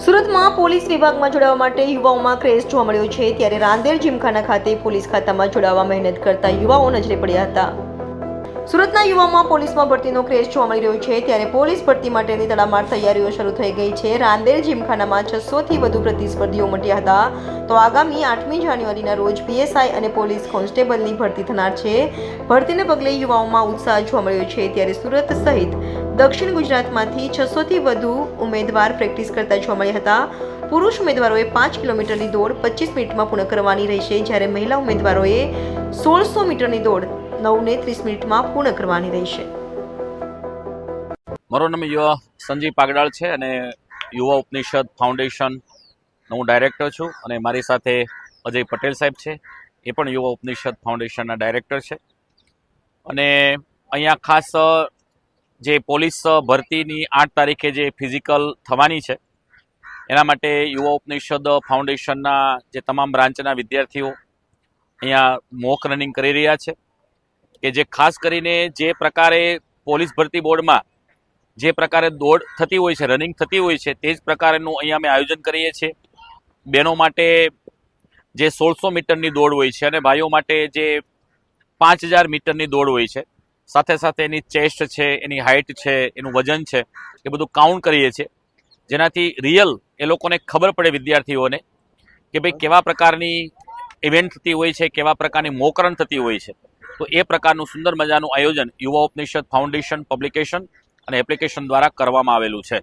સુરતમાં પોલીસ વિભાગમાં જોડાવા માટે યુવાઓમાં ક્રેઝ જોવા મળ્યો છે, ત્યારે રાંદેર જીમખાના ખાતે પોલીસ ખાતામાં જોડાવા મહેનત કરતા યુવાઓ નજરે પડ્યા હતા। સુરતના યુવાઓમાં પોલીસમાં ભરતીનો ક્રેઝ જોવા મળી રહ્યો છે, ત્યારે પોલીસ ભરતી માટેની તડામાર તૈયારીઓ શરૂ થઈ ગઈ છે। રાંદેર જીમખાનામાં 600થી વધુ પ્રતિસ્પર્ધીઓ ઉમટ્યા હતા, તો આગામી 8મી જાન્યુઆરીના રોજ પીએસઆઈ અને પોલીસ કોન્સ્ટેબલની ભરતી થનાર છે। ભરતીને પગલે યુવાઓમાં ઉત્સાહ જોવા મળ્યો છે, ત્યારે સુરત સહિત દક્ષિણ ગુજરાતમાંથી 600થી વધુ ઉમેદવાર પ્રેક્ટિસ કરતા જોવા મળ્યા હતા। પુરુષ ઉમેદવારોએ 5 કિલોમીટરની દોડ 25 મિનિટમાં પૂર્ણ કરવાની રહેશે, જ્યારે મહિલા ઉમેદવારોએ 1600 મીટરની દોડ 9 ને 30 મિનિટમાં પૂર્ણ કરવાની રહેશે। મારું નામ યુવા સંજીવ પાગડાળ છે અને યુવા ઉપનિષદ ફાઉન્ડેશનનો હું ડાયરેક્ટર છું અને મારી સાથે અજય પટેલ સાહેબ છે, એ પણ યુવા ઉપનિષદ ફાઉન્ડેશનના ડાયરેક્ટર છે। અને અહીંયા ખાસ જે પોલીસ ભરતીની 8 તારીખે જે ફિઝિકલ થવાની છે એના માટે યુવા ઉપનિષદ ફાઉન્ડેશનના જે તમામ બ્રાન્ચના વિદ્યાર્થીઓ અહીંયા મોક રનિંગ કરી રહ્યા છે કે જે ખાસ કરીને જે પ્રકારે પોલીસ ભરતી બોર્ડમાં જે પ્રકારે દોડ થતી હોય છે, રનિંગ થતી હોય છે, તે જ પ્રકારનું અહીંયા અમે આયોજન કરીએ છીએ। બહેનો માટે જે 1600 મીટરની દોડ હોય છે અને ભાઈઓ માટે જે 5000 મીટરની દોડ હોય છે, સાથે સાથે એની ચેસ્ટ છે, એની હાઇટ છે, એનું વજન છે, એ બધું કાઉન્ટ કરીએ છીએ, જેનાથી રિયલ એ લોકોને ખબર પડે વિદ્યાર્થીઓને કે ભાઈ કેવા પ્રકારની ઇવેન્ટ થતી હોય છે, કેવા પ્રકારની મોક રન થતી હોય છે। તો એ પ્રકારનું સુંદર મજાનું આયોજન યુવા ઉપનિષદ ફાઉન્ડેશન પબ્લિકેશન અને એપ્લિકેશન દ્વારા કરવામાં આવેલું છે।